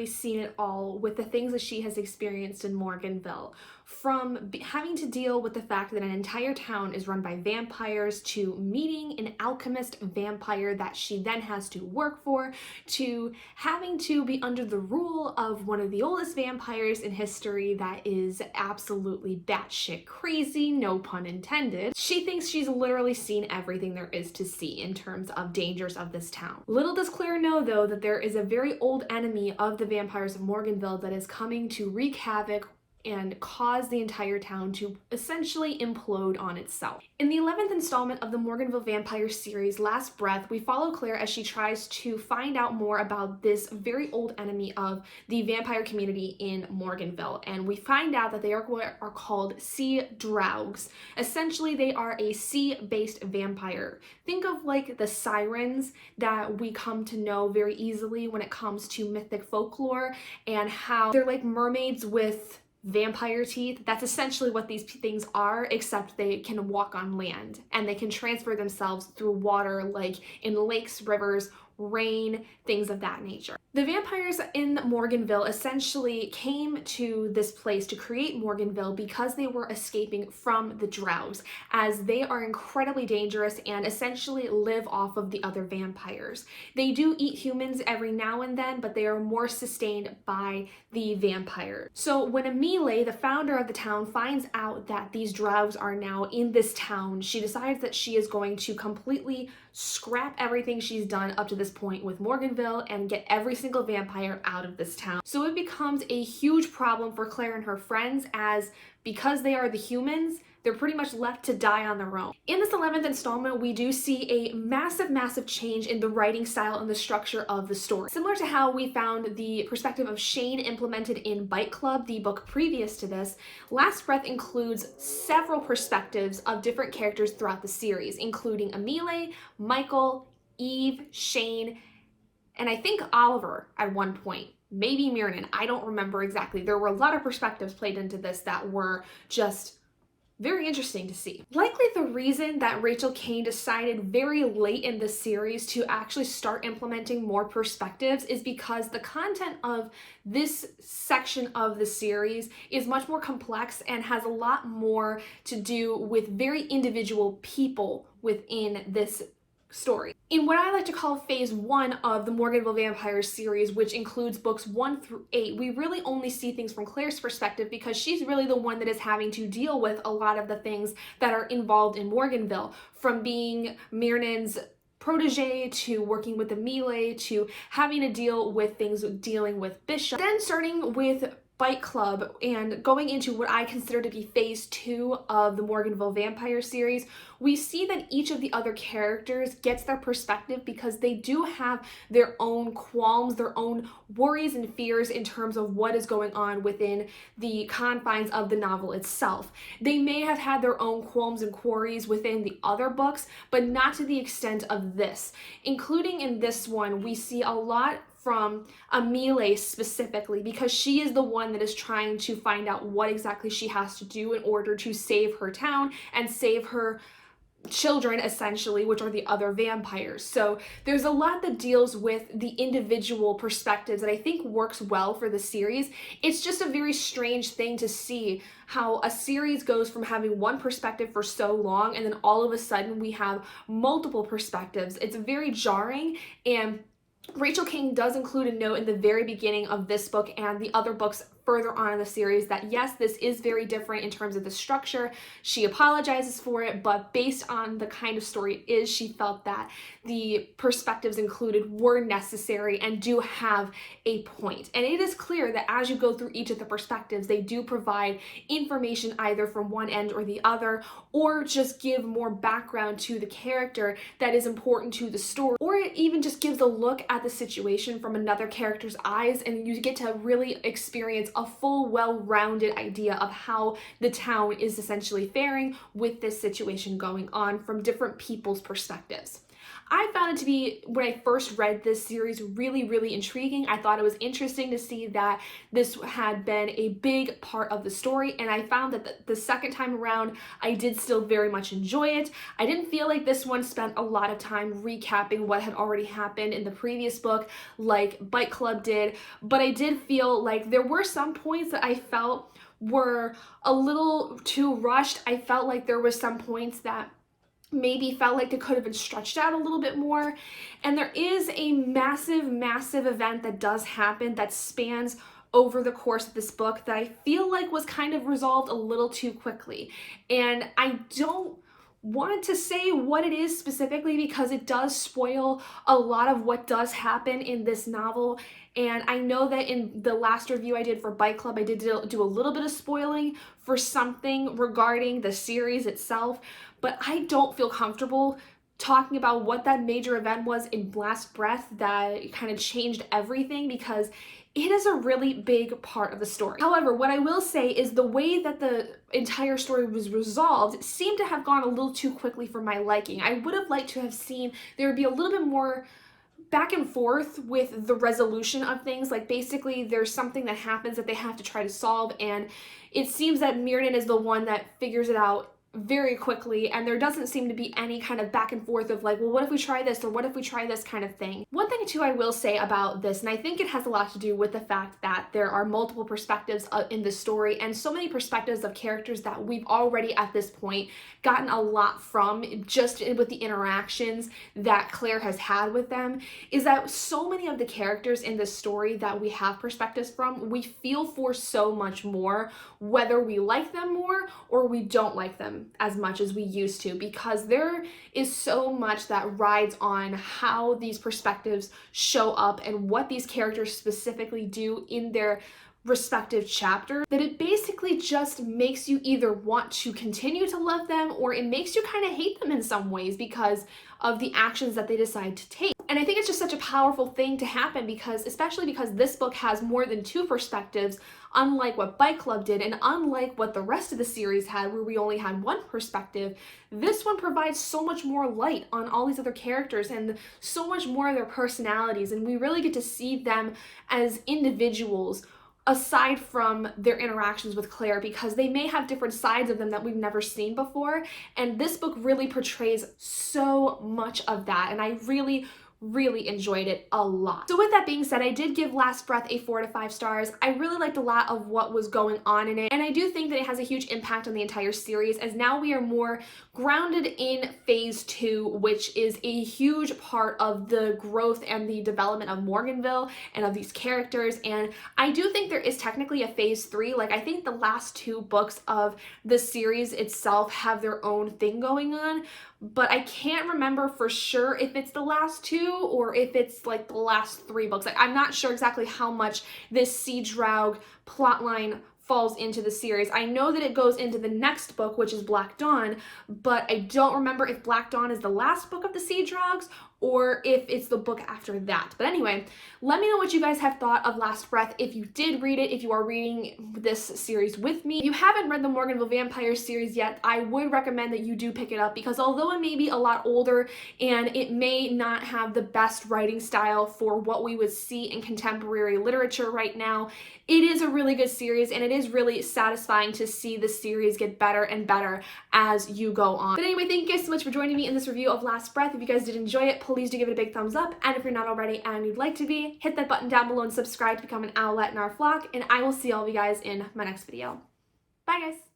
literally seen it all with the things that she has experienced in Morganville. From having to deal with the fact that an entire town is run by vampires, to meeting an alchemist vampire that she then has to work for, to having to be under the rule of one of the oldest vampires in history that is absolutely batshit crazy, no pun intended. She thinks she's literally seen everything there is to see in terms of dangers of this town. Little does Claire know, though, that there is a very old enemy of the vampires of Morganville that is coming to wreak havoc and cause the entire town to essentially implode on itself. In the 11th installment of the Morganville Vampire series, Last Breath, we follow Claire as she tries to find out more about this very old enemy of the vampire community in Morganville, and we find out that they are what are called sea draugs. Essentially, they are a sea-based vampire. Think of like the sirens that we come to know very easily when it comes to mythic folklore, and how they're like mermaids with vampire teeth. That's essentially what these things are, except they can walk on land and they can transfer themselves through water, like in lakes, rivers, rain, things of that nature. The vampires in Morganville essentially came to this place to create Morganville because they were escaping from the Draugs, as they are incredibly dangerous and essentially live off of the other vampires. They do eat humans every now and then, but they are more sustained by the vampires. So when Emile, the founder of the town, finds out that these Draugs are now in this town, she decides that she is going to completely scrap everything she's done up to this point with Morganville and get every single vampire out of this town. So it becomes a huge problem for Claire and her friends, as because they are the humans, they're pretty much left to die on their own. In this 11th installment, we do see a massive change in the writing style and the structure of the story. Similar to how we found the perspective of Shane implemented in Bite Club, the book previous to this, Last Breath includes several perspectives of different characters throughout the series, including Emile, Michael, Eve, Shane, and I think Oliver at one point. Maybe Myrnin, I don't remember exactly. There were a lot of perspectives played into this that were just very interesting to see. Likely the reason that Rachel Caine decided very late in the series to actually start implementing more perspectives is because the content of this section of the series is much more complex and has a lot more to do with very individual people within this story. In what I like to call phase 1 of the Morganville Vampires series, which includes books 1 through 8, we really only see things from Claire's perspective because she's really the one that is having to deal with a lot of the things that are involved in Morganville, from being Myrnin's protege to working with Emile to having to deal with things dealing with Bishop. Then starting with Bite Club and going into what I consider to be phase 2 of the Morganville Vampire series, we see that each of the other characters gets their perspective because they do have their own qualms, their own worries and fears in terms of what is going on within the confines of the novel itself. They may have had their own qualms and quarries within the other books, but not to the extent of this. Including in this one, we see a lot from Emile specifically, because she is the one that is trying to find out what exactly she has to do in order to save her town and save her children, essentially, which are the other vampires. So there's a lot that deals with the individual perspectives that I think works well for the series. It's just a very strange thing to see how a series goes from having one perspective for so long and then all of a sudden we have multiple perspectives. It's very jarring, and Rachel Caine does include a note in the very beginning of this book and the other books further on in the series that yes, this is very different in terms of the structure. She apologizes for it, but based on the kind of story it is, she felt that the perspectives included were necessary and do have a point. And it is clear that as you go through each of the perspectives, they do provide information either from one end or the other, or just give more background to the character that is important to the story, or it even just gives a look at the situation from another character's eyes, and you get to really experience a full, well-rounded idea of how the town is essentially faring with this situation going on from different people's perspectives. I found it to be, when I first read this series, really, really intriguing. I thought it was interesting to see that this had been a big part of the story, and I found that the second time around, I did still very much enjoy it. I didn't feel like this one spent a lot of time recapping what had already happened in the previous book like Bike Club did, but I did feel like there were some points that I felt were a little too rushed. I felt like there were some points that maybe felt like they could have been stretched out a little bit more. And there is a massive, massive event that does happen that spans over the course of this book that I feel like was kind of resolved a little too quickly. And I don't want to say what it is specifically because it does spoil a lot of what does happen in this novel. And I know that in the last review I did for Bike Club, I did do a little bit of spoiling for something regarding the series itself, but I don't feel comfortable talking about what that major event was in Last Breath that kind of changed everything, because it is a really big part of the story. However, what I will say is the way that the entire story was resolved seemed to have gone a little too quickly for my liking. I would have liked to have seen there would be a little bit more back and forth with the resolution of things. Like, basically there's something that happens that they have to try to solve, and it seems that Mirrodin is the one that figures it out very quickly, and there doesn't seem to be any kind of back and forth of like, well, what if we try this, or what if we try this kind of thing. One thing too I will say about this, and I think it has a lot to do with the fact that there are multiple perspectives in the story, and so many perspectives of characters that we've already at this point gotten a lot from, just with the interactions that Claire has had with them, is that so many of the characters in this story that we have perspectives from, we feel for so much more, whether we like them more or we don't like them as much as we used to, because there is so much that rides on how these perspectives show up and what these characters specifically do in their respective chapter, that it basically just makes you either want to continue to love them, or it makes you kind of hate them in some ways because of the actions that they decide to take. And I think it's just such a powerful thing to happen, because especially because this book has more than two perspectives, unlike what Bike Club did, and unlike what the rest of the series had where we only had one perspective. This one provides so much more light on all these other characters and so much more of their personalities, and we really get to see them as individuals aside from their interactions with Claire, because they may have different sides of them that we've never seen before, and this book really portrays so much of that, and I really enjoyed it a lot. So with that being said, I did give Last Breath a 4 to 5 stars. I really liked a lot of what was going on in it, and I do think that it has a huge impact on the entire series, as now we are more grounded in phase 2, which is a huge part of the growth and the development of Morganville and of these characters. And I do think there is technically a phase 3. Like, I think the last 2 books of the series itself have their own thing going on, but I can't remember for sure if it's the last 2 or if it's like the last 3 books. Like, I'm not sure exactly how much this Siege Draug plotline falls into the series. I know that it goes into the next book, which is Black Dawn, but I don't remember if Black Dawn is the last book of the Siege Draugs or if it's the book after that. But anyway, let me know what you guys have thought of Last Breath, if you did read it, if you are reading this series with me. If you haven't read the Morganville Vampire series yet, I would recommend that you do pick it up, because although it may be a lot older and it may not have the best writing style for what we would see in contemporary literature right now, it is a really good series, and it is really satisfying to see the series get better and better as you go on. But anyway, thank you guys so much for joining me in this review of Last Breath. If you guys did enjoy it, please do give it a big thumbs up, and if you're not already and you'd like to be, hit that button down below and subscribe to become an owlet in our flock, and I will see all of you guys in my next video. Bye guys!